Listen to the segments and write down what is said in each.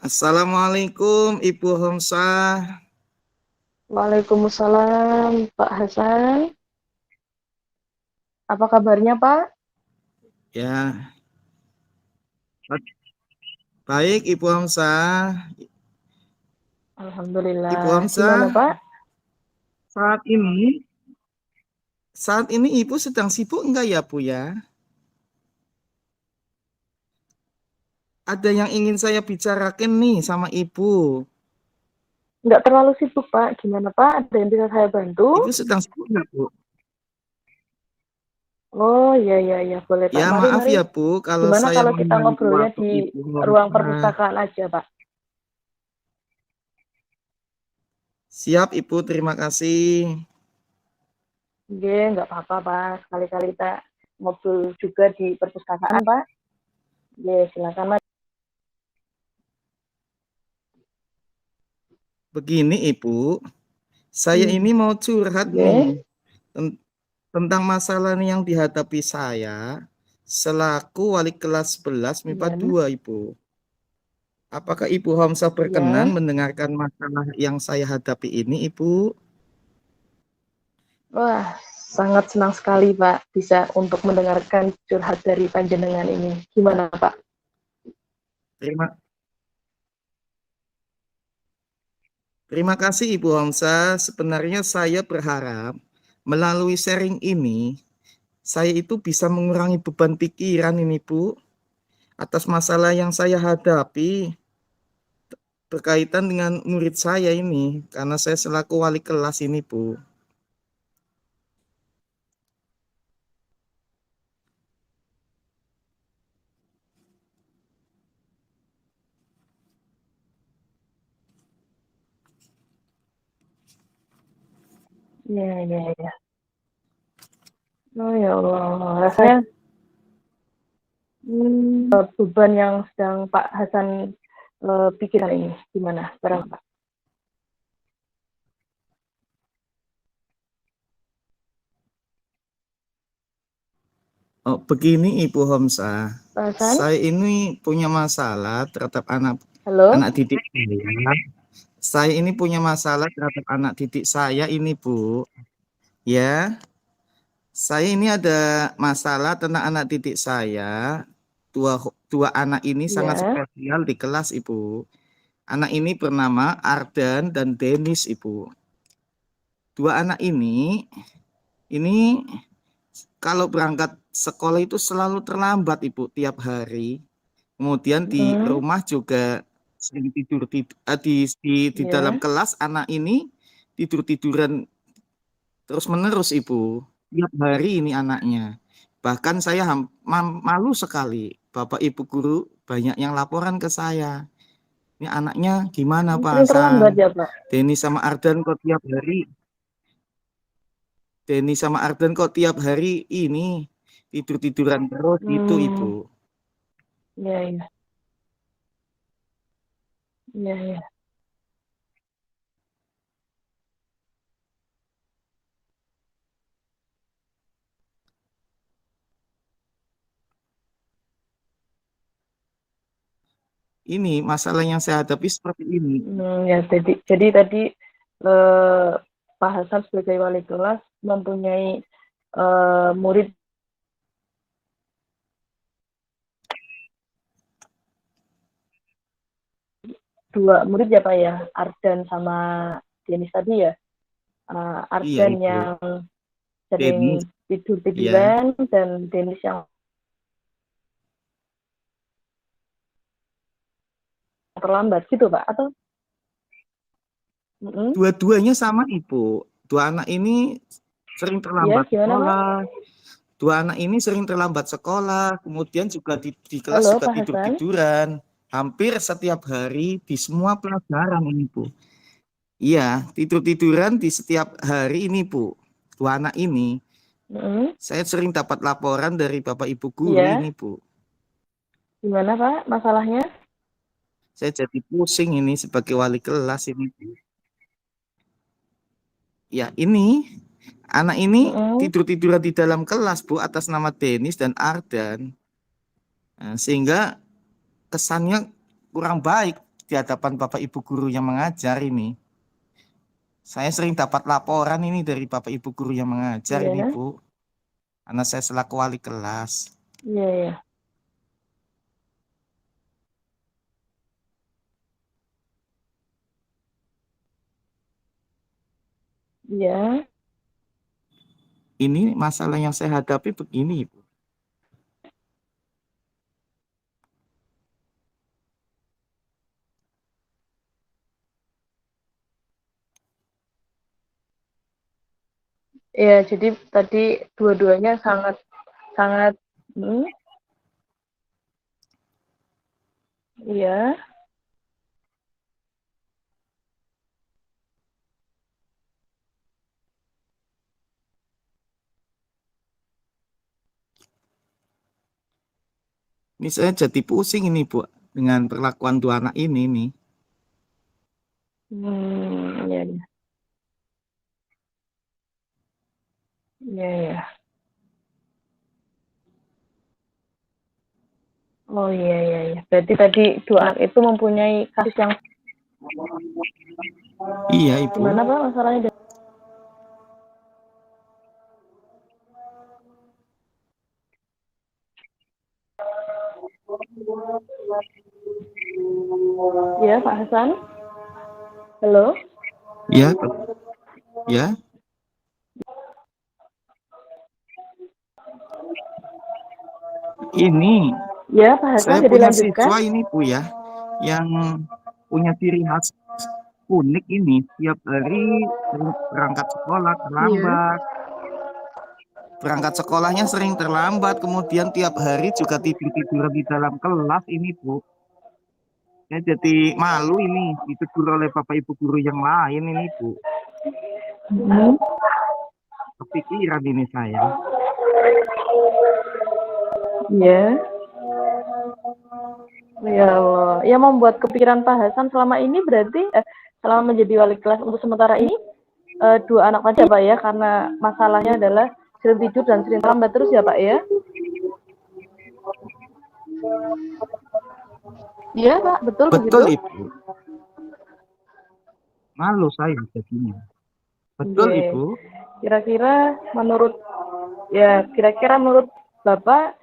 Assalamualaikum Ibu Homsah. Waalaikumsalam, Pak Hasan. Apa kabarnya, Pak? Ya, baik Ibu Homsah. Ibu Alhamdulillah. Homsah, Gimana, Pak? saat ini saat ini Ibu sedang sibuk enggak ya, Bu ya? Ada yang ingin saya bicarakan nih sama Ibu. Nggak terlalu sibuk, Pak. Gimana, Pak? Ada yang bisa saya bantu? Ibu sedang sibuk enggak, Bu? Oh, iya, iya, iya. Boleh, Ya, Pak. Mari, maaf mari. ya, Bu, kalau Gimana saya kalau kita mengganggu ngobrolnya waktu di Ibu ruang Homsah. perpustakaan aja, Pak? Siap, Ibu, terima kasih. Oke, nggak apa-apa, Pak. Sekali-kali kita ngobrol juga di perpustakaan, Pak. Oke, silakan, Mas. Begini, Ibu, saya ini mau curhat nih Oke, tentang masalah yang dihadapi saya selaku wali kelas 11 MIPA iya, 2, Ibu. Apakah Ibu Homsa berkenan iya. mendengarkan masalah yang saya hadapi ini, Ibu? Wah, sangat senang sekali, Pak, bisa untuk mendengarkan curhat dari panjenengan ini. Gimana, Pak? Terima, terima kasih Ibu Homsa. Sebenarnya saya berharap melalui sharing ini, saya itu bisa mengurangi beban pikiran ini, Bu, atas masalah yang saya hadapi berkaitan dengan murid saya ini, karena saya selaku wali kelas ini, Bu. Iya, iya, iya. Oh ya Allah, rasanya beban yang sedang Pak Hasan pikirkan ini gimana? Barang Pak Oh, begini Ibu Homsa, Hasan? saya ini punya masalah terhadap anak Halo? anak didik saya. Saya ini punya masalah terhadap anak didik saya ini, Bu. Ya, saya ini ada masalah tentang anak didik saya. Dua, dua anak ini sangat Ya. spesial di kelas, Ibu. Anak ini bernama Ardan dan Denis, Ibu. Dua anak ini kalau berangkat sekolah itu selalu terlambat, Ibu, tiap hari. Kemudian di Mm, rumah juga sering tidur, di dalam ya. kelas anak ini tidur-tiduran terus-menerus, Ibu. Tiap hari ini anaknya. Bahkan saya malu sekali. Bapak Ibu guru banyak yang laporan ke saya. Ini anaknya gimana Pak Sering terlambat Hasan? ya, Pak? Denny sama Ardan kok tiap hari ini tidur-tiduran terus gitu, Ibu. Hmm, ya, ya. Ya, ya. Ini masalah yang saya hadapi seperti ini. Ya, jadi tadi eh, Pak Hasan sebagai wali kelas mempunyai murid dua murid ya, Pak ya, Ardan sama Denis tadi ya. Iya, Ardan Ibu. yang Denny, sering ya. tidur-tiduran dan Denis yang terlambat gitu, Pak? Atau mm Dua-duanya sama, Ibu. Dua anak ini sering ya terlambat gimana, Pak? sekolah. Dua anak ini sering terlambat sekolah, kemudian juga di kelas Halo, juga Pak Hasan. tidur-tiduran. Hampir setiap hari di semua pelajaran ini, Bu. Iya, tidur-tiduran di setiap hari ini, Bu. Dua anak ini, Mm-mm. saya sering dapat laporan dari Bapak Ibu guru ini, Iya, Bu. gimana, Pak, masalahnya? Saya jadi pusing ini sebagai wali kelas ini, Bu. Ya, anak ini Mm-mm. tidur-tiduran di dalam kelas, Bu, atas nama Denis dan Ardan. Nah, sehingga kesannya kurang baik di hadapan Bapak Ibu guru yang mengajar ini. Saya sering dapat laporan ini dari Bapak Ibu guru yang mengajar ini, Iya. Bu. Karena saya selaku wali kelas. Iya, iya. Iya. Ini masalah yang saya hadapi begini, Bu. Iya, jadi tadi dua-duanya sangat sangat iya. Ini saya jadi pusing ini, Bu, dengan perlakuan dua anak ini nih. Iya, iya. Iya, iya. Oh iya, iya, iya. Berarti tadi dua anak itu mempunyai kasus yang Iya, Ibu. gimana, Pak, masalahnya? Ya, Pak Hasan. Halo. Ya, ya. Ini Ya, Pak Hasan, saya jadi punya lanjutkan. siswa ini, Bu, ya, yang punya ciri khas unik ini. Tiap hari sering berangkat sekolah terlambat. Berangkat sekolahnya sering terlambat, kemudian tiap hari juga tidur-tidur di dalam kelas ini, Bu. Saya jadi malu ini ditegur oleh Bapak Ibu guru yang lain ini, Bu. Kepikiran ini saya. Ya. Ya Allah. Yang membuat kepikiran Pak Hasan selama ini berarti selama menjadi wali kelas untuk sementara ini dua anak saja, Pak, ya, karena masalahnya adalah sering tidur dan sering terlambat terus ya, Pak, ya. Iya, Pak, betul Betul, begitu. Ibu. Malu saya jadinya. Betul, Oke. Ibu. Kira-kira menurut Bapak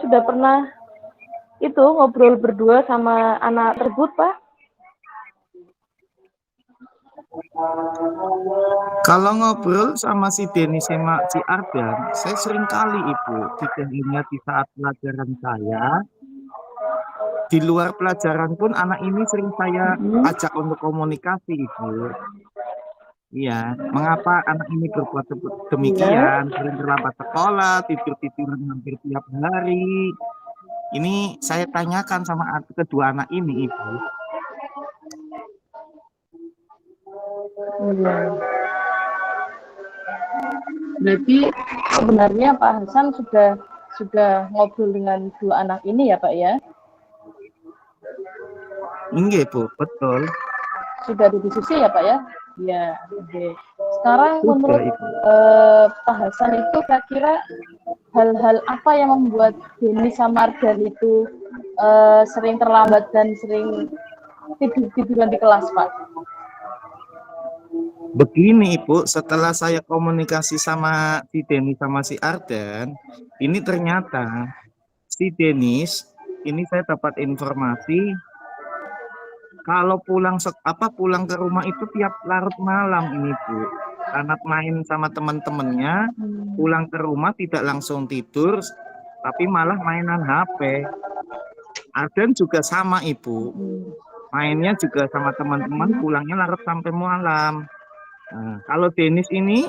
sudah pernah itu ngobrol berdua sama anak tersebut, Pak? Kalau ngobrol sama si Denny sama si Ardan, saya sering kali, Ibu, tidak hanya di saat pelajaran saya, di luar pelajaran pun anak ini sering saya ajak untuk komunikasi, Ibu. Iya, mengapa anak ini berbuat Iya. demikian, sering terlambat sekolah, tidur-tiduran hampir tiap hari. Ini saya tanyakan sama kedua anak ini, Ibu. Iya. Berarti sebenarnya Pak Hasan sudah ngobrol dengan dua anak ini ya, Pak, ya? Enggak, Bu, betul. Sudah didiskusi ya, Pak, ya? Ya, oke. Sekarang Sudah, menurut Ibu. Pak Hasan itu kira-kira hal-hal apa yang membuat Denny sama Ardan itu sering terlambat dan sering tiduran di kelas, Pak? Begini, Ibu, setelah saya komunikasi sama si Denny sama si Ardan, ini ternyata si Denis, ini saya dapat informasi kalau pulang ke rumah itu tiap larut malam ini, Bu. Karena main sama teman-temannya, pulang ke rumah tidak langsung tidur, tapi malah mainan HP. Ardan juga sama, Ibu. Mainnya juga sama teman-teman, pulangnya larut sampai malam. Nah, kalau Denis ini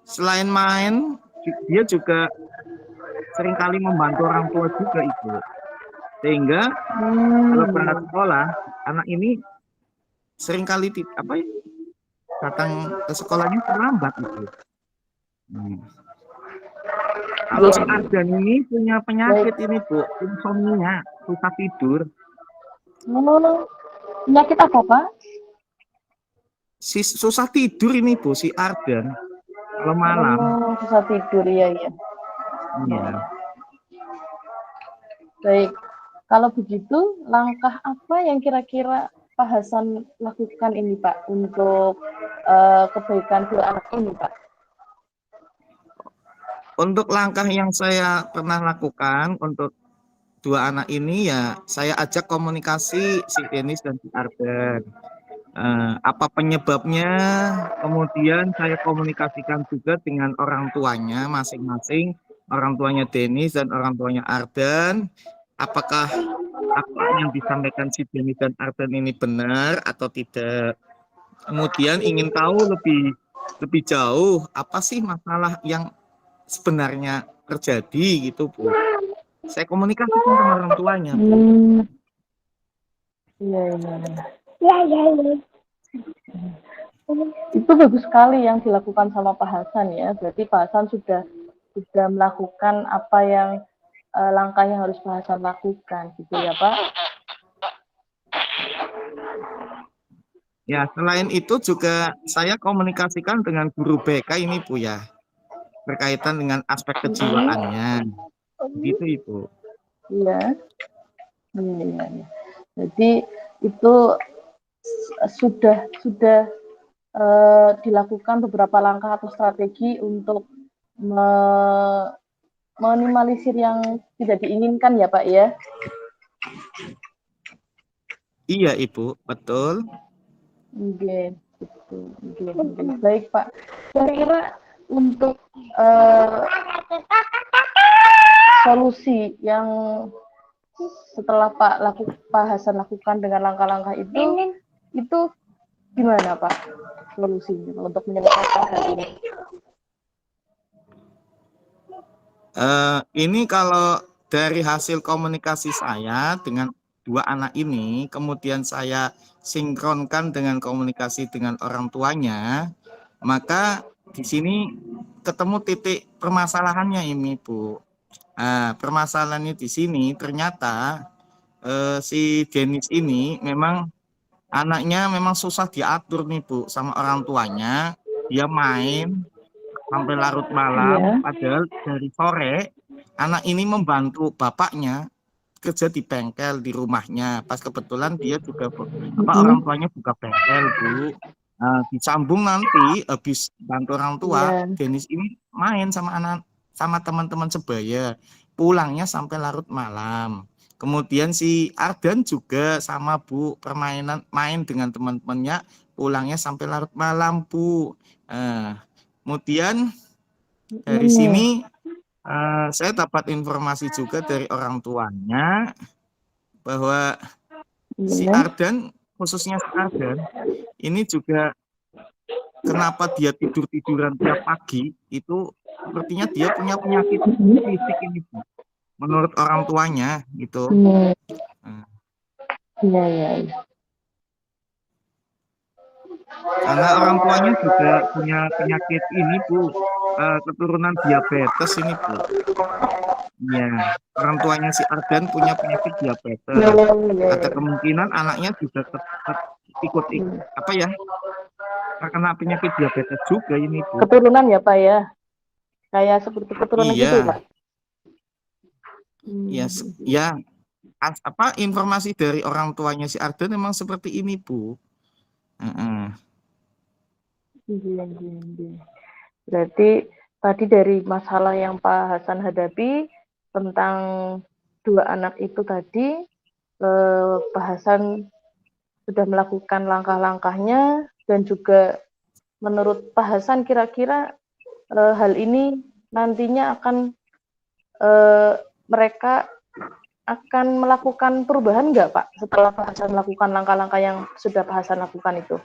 selain main, dia juga seringkali membantu orang tua juga, Ibu. Sehingga kalau berangkat sekolah, anak ini seringkali datang ke sekolahnya terlambat, Ibu. Kalau si Ardan ini punya penyakit ini, Bu, insomnia, susah tidur. Penyakit apa, Pak? Susah tidur ini, Bu, si Ardan. Kalau malam. Susah tidur, iya. Iya. Baik. Kalau begitu, langkah apa yang kira-kira Pak Hasan lakukan ini, Pak, untuk kebaikan dua anak ini, Pak? Untuk langkah yang saya pernah lakukan untuk dua anak ini ya saya ajak komunikasi si Denis dan si Arden. Apa penyebabnya? Kemudian saya komunikasikan juga dengan orang tuanya masing-masing, orang tuanya Denis dan orang tuanya Arden. Apakah apa yang disampaikan si Denis dan Arden ini benar atau tidak? Kemudian ingin tahu lebih lebih jauh apa sih masalah yang sebenarnya terjadi gitu, Bu. Saya komunikasikan sama orang tuanya, Bu. Iya, iya, iya. Itu bagus sekali yang dilakukan sama Pak Hasan ya. Berarti Pak Hasan sudah melakukan apa yang langkah yang harus Pak Hasan lakukan gitu ya, Pak. Ya, selain itu juga saya komunikasikan dengan guru BK ini, Bu ya, berkaitan dengan aspek kejiwaannya. Begitu, Ibu. Iya. Iya, iya, iya. Jadi itu sudah dilakukan beberapa langkah atau strategi untuk minimalisir yang tidak diinginkan ya, Pak ya. Iya, Ibu, betul. Oke, baik Pak. Kira-kira untuk solusi yang setelah Pak Hasan lakukan dengan langkah-langkah itu gimana Pak solusinya untuk menyelesaikan hal ini? Ini kalau dari hasil komunikasi saya dengan dua anak ini, kemudian saya sinkronkan dengan komunikasi dengan orang tuanya, maka di sini ketemu titik permasalahannya ini, Bu. Permasalahannya di sini ternyata si Denis ini memang anaknya memang susah diatur nih, Bu, sama orang tuanya. Dia main sampai larut malam, padahal dari sore anak ini membantu bapaknya kerja di bengkel di rumahnya. Pas kebetulan dia juga orang tuanya buka bengkel, Bu. Disambung nanti habis bantu orang tua, Denis ini main sama teman-teman sebaya. Pulangnya sampai larut malam. Kemudian si Ardan juga sama, Bu, main dengan teman-temannya, pulangnya sampai larut malam, Bu. Kemudian dari sini saya dapat informasi juga dari orang tuanya bahwa si Ardan, khususnya si Ardan, ini juga kenapa dia tiduran tiap pagi, itu sepertinya dia punya penyakit fisik ini, Bu, menurut orang tuanya gitu. Iya, iya. Karena orang tuanya juga punya penyakit ini, Bu, keturunan diabetes ini, Bu. Iya, orang tuanya si Ardan punya penyakit diabetes. Ada kemungkinan anaknya juga ikut apa ya, terkena penyakit diabetes juga ini, Bu. Keturunan ya Pak ya, kayak seperti keturunan Iya. gitu Pak. Iya, ya apa informasi dari orang tuanya si Ardan memang seperti ini, Bu. Berarti tadi dari masalah yang Pak Hasan hadapi tentang dua anak itu tadi, Pak Hasan sudah melakukan langkah-langkahnya dan juga menurut Pak Hasan kira-kira hal ini nantinya akan mereka akan melakukan perubahan nggak Pak setelah Pak Hasan melakukan langkah-langkah yang sudah Pak Hasan lakukan itu?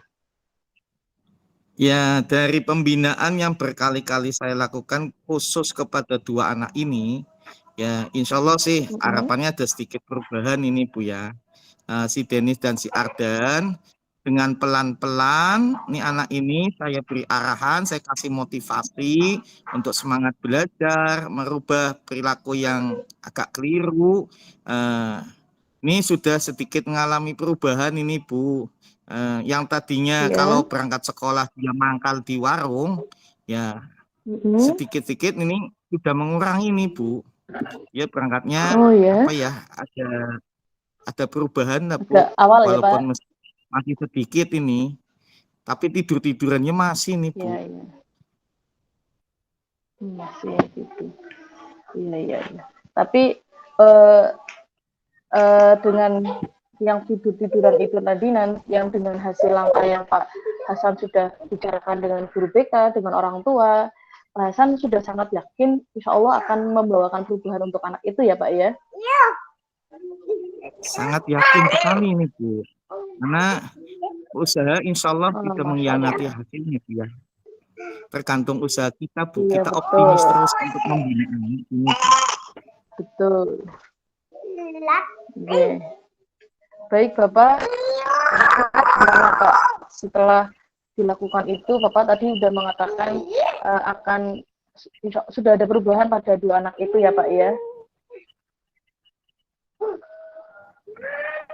Ya, dari pembinaan yang berkali-kali saya lakukan khusus kepada dua anak ini, ya insya Allah sih harapannya ada sedikit perubahan ini, Bu ya. Si Denis dan si Ardan dengan pelan-pelan nih anak ini saya beri arahan, saya kasih motivasi untuk semangat belajar, merubah perilaku yang agak keliru. Ini sudah sedikit mengalami perubahan ini, Bu. Yang tadinya kalau berangkat sekolah dia mangkal di warung, ya sedikit-sedikit ini sudah mengurangi nih, Bu. Dia berangkatnya apa ya, ada ada perubahan lah Agak Bu, awal ya Pak. walaupun masih sedikit ini, tapi tidur-tidurannya masih nih Bu. Iya, iya. Masih gitu. Iya, iya, iya. Tapi dengan yang tidur-tiduran itu tadi, yang dengan hasil langkah yang Pak Hasan sudah bicarakan dengan guru BK, dengan orang tua, Pak Hasan sudah sangat yakin insya Allah akan membawakan perubahan untuk anak itu ya Pak ya? Sangat yakin sekali nih Bu. Karena usaha insya Allah Oh, tidak Masya mengkhianati Allah. hasilnya Bu ya. Tergantung usaha kita Bu. Iya Kita betul, optimis terus untuk membina anak ini Bu. betul. Oke. Baik Bapak, gimana Pak? Setelah dilakukan itu, Bapak tadi sudah mengatakan akan sudah ada perubahan pada dua anak itu ya Pak ya?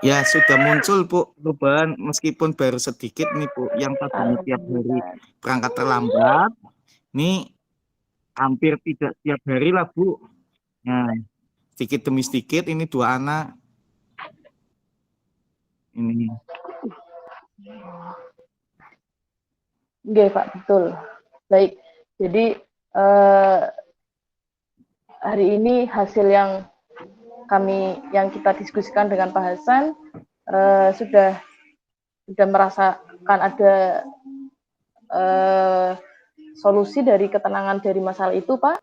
Ya sudah muncul Bu perubahan meskipun baru sedikit nih Bu. Yang tadinya tiap hari Alhamdulillah. berangkat terlambat, ini hampir tidak tiap hari lah Bu. Nah, sedikit demi sedikit ini dua anak ini. Oke Pak, betul. Baik, jadi eh, hari ini hasil yang kita diskusikan dengan Pak Hasan sudah merasakan ada solusi dari ketenangan dari masalah itu, Pak?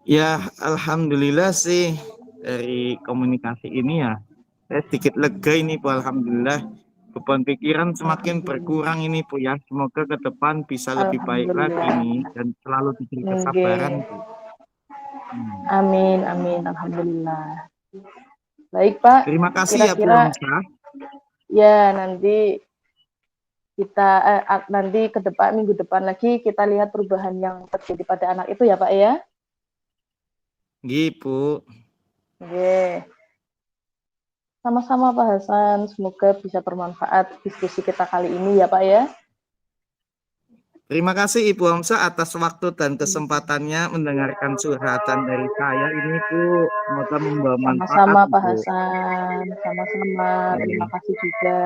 Ya, alhamdulillah sih dari komunikasi ini ya. Saya sedikit lega ini Bu, alhamdulillah. Beban pikiran semakin Alhamdulillah. berkurang ini Bu ya. Semoga ke depan bisa lebih baik lagi Alhamdulillah. nih dan selalu diberi Oke. kesabaran Bu. Amin, amin, alhamdulillah. Baik, Pak. Terima kasih ya Bu Kira-kira Hamzah. ya nanti ke depan minggu depan lagi kita lihat perubahan yang terjadi pada anak itu ya, Pak ya. Gitu. Oke. Sama-sama Pak Hasan, semoga bisa bermanfaat diskusi kita kali ini ya Pak ya. Terima kasih Ibu Hamzah atas waktu dan kesempatannya mendengarkan curhatan dari saya ini Bu. Semoga membawa manfaat Sama-sama Pak Bu. Hasan, sama-sama. Terima kasih juga.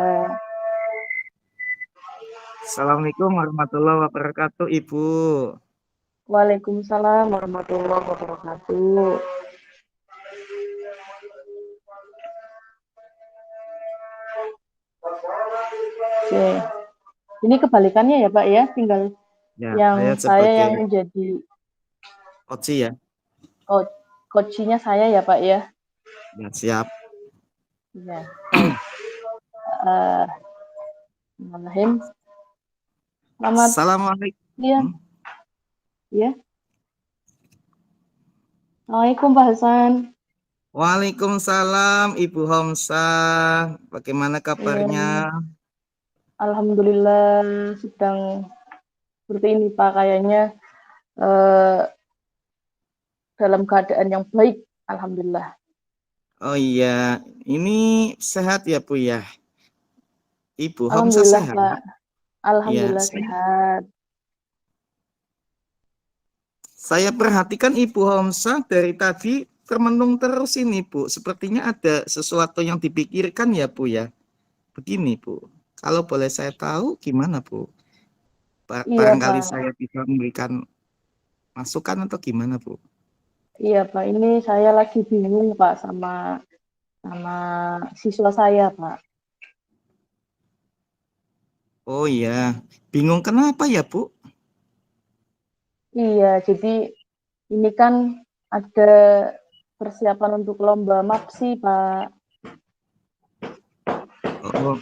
Assalamualaikum warahmatullahi wabarakatuh Ibu. Waalaikumsalam warahmatullahi wabarakatuh. Oke. Ini kebalikannya ya Pak ya, tinggal Ya, saya saya sebagai yang menjadi coach ya. coachnya saya ya Pak ya. Ya, siap. Ya, baik. Bismillahirrahmanirrahim. Selamat Assalamualaikum. siang. Ya. Assalamualaikum Pak Hasan. Waalaikumsalam Ibu Hamzah. Bagaimana Ya, kabarnya? alhamdulillah sedang seperti ini Pak kayaknya eh, dalam keadaan yang baik. Alhamdulillah. Oh iya, ini sehat ya Bu ya. Ibu Hamzah Alhamdulillah sehat. Pak. Ya, Alhamdulillah sehat. saya perhatikan Ibu Hamzah dari tadi termenung terus ini Bu. Sepertinya ada sesuatu yang dipikirkan ya Bu ya. Begini Bu, kalau boleh saya tahu gimana Bu? Iya Barangkali Pak. saya bisa memberikan masukan atau gimana Bu? Iya Pak. Ini saya lagi bingung Pak sama siswa saya Pak. Oh iya, bingung kenapa ya Bu? Iya, jadi ini kan ada persiapan untuk lomba MAPSI Pak. Oh,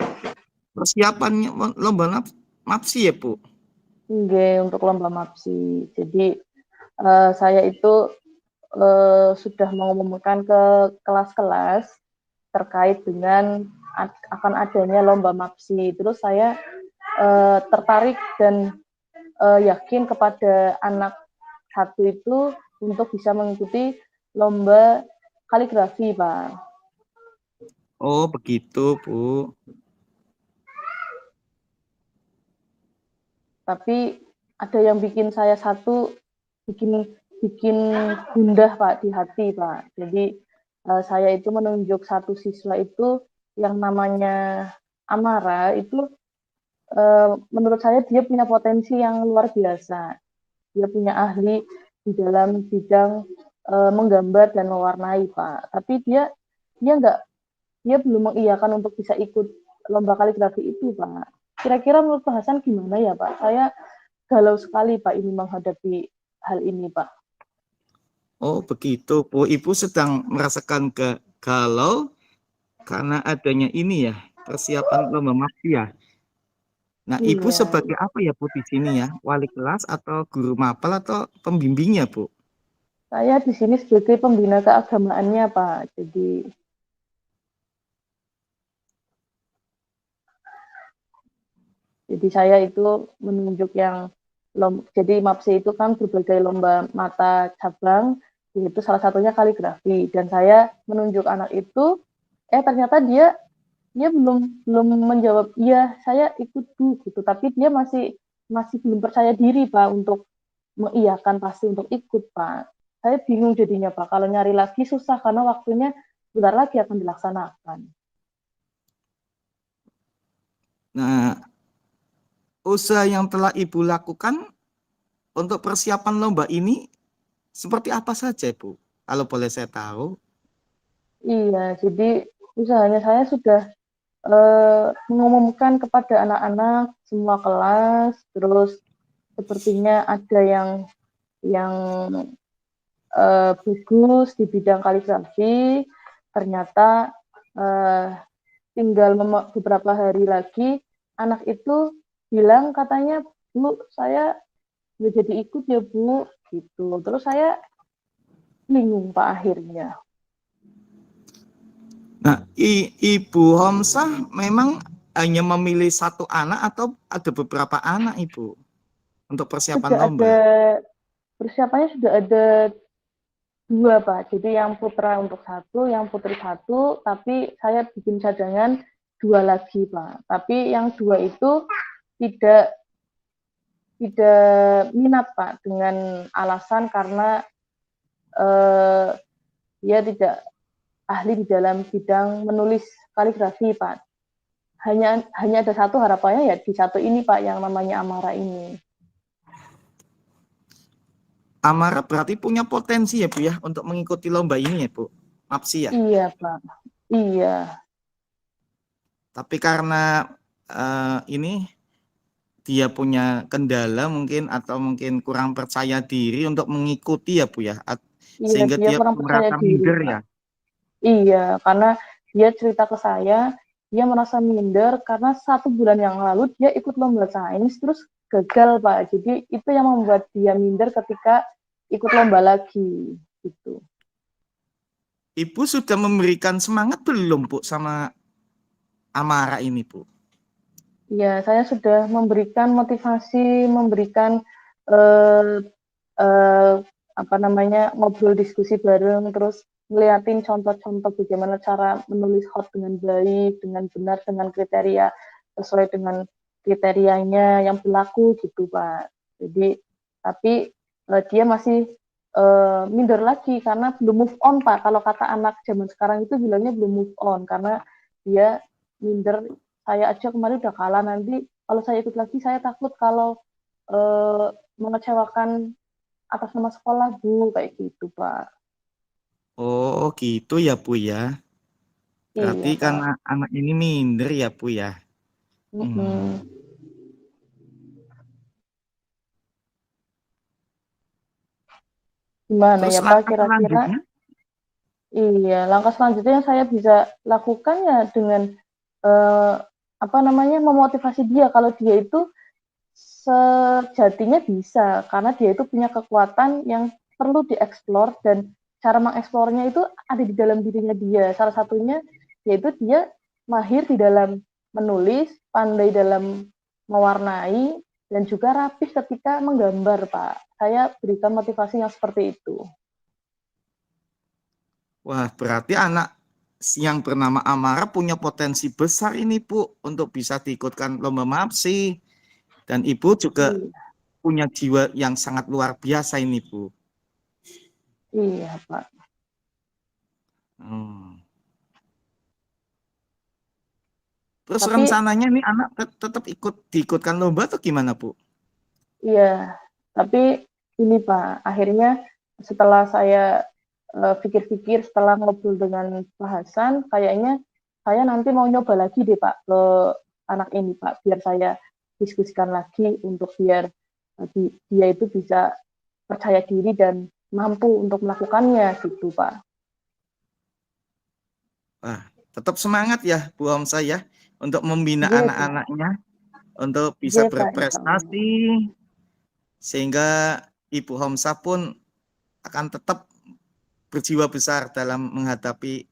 persiapannya lomba MAPSI ya Bu? Nggih, untuk lomba MAPSI. Jadi saya itu sudah mengumumkan ke kelas-kelas terkait dengan akan adanya lomba MAPSI. Terus saya tertarik dan yakin kepada anak satu itu untuk bisa mengikuti lomba kaligrafi, Pak. Oh begitu Bu. Tapi ada yang bikin saya bikin bikin gundah Pak di hati Pak. Jadi saya itu menunjuk satu siswa itu yang namanya Amara itu, menurut saya dia punya potensi yang luar biasa. Dia punya ahli di dalam bidang menggambar dan mewarnai, Pak. Tapi dia belum mengiyakan untuk bisa ikut lomba kaligrafi itu, Pak. Kira-kira menurut Pak Hasan gimana ya, Pak? Saya galau sekali, Pak, ini menghadapi hal ini, Pak. Oh, begitu, Bu. Ibu sedang merasakan galau karena adanya ini ya, persiapan lomba MAPSI ya. Nah, Ibu Iya, sebagai apa ya, Bu, di sini ya? Wali kelas atau guru mapel atau pembimbingnya, Bu? saya di sini sebagai pembina keagamaannya, Pak. Jadi saya itu menunjuk yang jadi MAPSI itu kan berbagai lomba mata cabang, yaitu salah satunya kaligrafi. Dan saya menunjuk anak itu, ternyata dia belum belum menjawab iya saya ikut Bu gitu, tapi dia masih masih belum percaya diri Pak untuk mengiyakan pasti untuk ikut Pak. Saya bingung jadinya Pak, kalau nyari lagi susah karena waktunya bentar lagi akan dilaksanakan. Nah, usaha yang telah Ibu lakukan untuk persiapan lomba ini seperti apa saja, Bu? Kalau boleh saya tahu. Iya, jadi usahanya saya sudah mengumumkan kepada anak-anak semua kelas, terus sepertinya ada yang bagus di bidang kaligrafi, ternyata tinggal beberapa hari lagi anak itu bilang katanya Bu saya nggak jadi ikut ya Bu gitu, terus saya bingung Pak akhirnya. Nah, Ibu Homsah memang hanya memilih satu anak atau ada beberapa anak, Ibu, untuk persiapan Sudah ada lomba? persiapannya, sudah ada dua Pak, jadi yang putra untuk satu, yang putri satu, tapi saya bikin cadangan dua lagi Pak, tapi yang dua itu tidak tidak minat Pak, dengan alasan karena eh, dia tidak ahli di dalam bidang menulis kaligrafi Pak. Hanya ada satu harapannya ya di satu ini Pak, yang namanya Amara ini. Amara berarti punya potensi ya, Bu ya, untuk mengikuti lomba ini ya, Bu. MAPSI ya. Iya Pak, iya, Tapi karena ini dia punya kendala mungkin atau mungkin kurang percaya diri untuk mengikuti ya, Bu ya. iya Sehingga dia dia kurang percaya merasa diri minder Pak. ya. Iya, karena dia cerita ke saya, dia merasa minder karena 1 bulan yang lalu dia ikut lomba sains terus gagal Pak. Jadi itu yang membuat dia minder ketika ikut lomba lagi gitu. Ibu sudah memberikan semangat belum, Bu, sama Amara ini, Bu? Ya, saya sudah memberikan motivasi, memberikan eh, eh, apa namanya, ngobrol diskusi bareng, terus ngeliatin contoh-contoh bagaimana cara menulis hot dengan baik, dengan benar, dengan kriteria sesuai dengan kriterianya yang berlaku gitu Pak. Jadi tapi dia masih minder lagi karena belum move on Pak. Kalau kata anak zaman sekarang itu bilangnya belum move on karena dia minder, saya aja kemarin udah kalah, nanti kalau saya ikut lagi saya takut kalau mengecewakan atas nama sekolah Bu, kayak gitu Pak. Oh, gitu ya, Bu ya. Berarti Iya karena Pak. anak ini minder ya, Bu ya. Hmm. Mm-mm. Gimana Terus ya Pak langkah kira-kira? selanjutnya, Iya, langkah selanjutnya yang saya bisa lakukan ya dengan eh, apa namanya, memotivasi dia kalau dia itu sejatinya bisa, karena dia itu punya kekuatan yang perlu dieksplor dan cara mengeksplornya itu ada di dalam dirinya dia. Salah satunya yaitu dia mahir di dalam menulis, pandai dalam mewarnai, dan juga rapih ketika menggambar, Pak. Saya berikan motivasi yang seperti itu. wah, berarti anak yang bernama Amara punya potensi besar ini, Bu, untuk bisa diikutkan lomba MAPSI. Dan Ibu juga Iya, punya jiwa yang sangat luar biasa ini, Bu. iya Pak. Hmm. Terus Tapi rencananya nih anak tetap diikutkan lomba atau gimana, Bu? iya, tapi ini Pak, akhirnya setelah saya pikir-pikir, setelah ngobrol dengan Pak Hasan, kayaknya saya nanti mau nyoba lagi deh Pak ke anak ini Pak, biar saya diskusikan lagi untuk biar dia itu bisa percaya diri dan mampu untuk melakukannya gitu Pak. Wah, tetap semangat ya Bu Hamzah ya untuk membina Iya Pak, anak-anaknya untuk bisa iya Pak, insya Allah. berprestasi sehingga Ibu Hamzah pun akan tetap berjiwa besar dalam menghadapi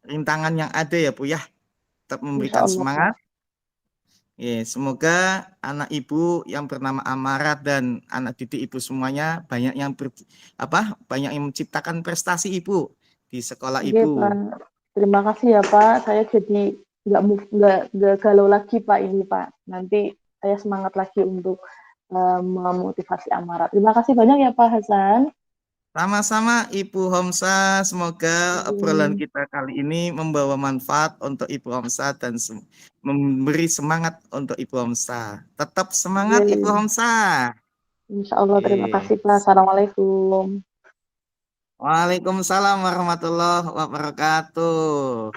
rintangan yang ada ya Bu ya. Tetap Insya memberikan Allah Pak. semangat. Ya, semoga anak ibu yang bernama Amara dan anak didik ibu semuanya banyak yang menciptakan prestasi ibu di sekolah Oke ibu. Pak, terima kasih ya Pak. Saya jadi nggak galau lagi Pak ini Pak. Nanti saya semangat lagi untuk memotivasi Amara. Terima kasih banyak ya Pak Hasan. Sama-sama Ibu Homsa, semoga obrolan Hmm, kita kali ini membawa manfaat untuk Ibu Homsa dan memberi semangat untuk Ibu Homsa. Tetap semangat Ibu oke. Homsa. Insya Allah terima Oke. kasih Pak. Assalamualaikum. Waalaikumsalam warahmatullahi wabarakatuh.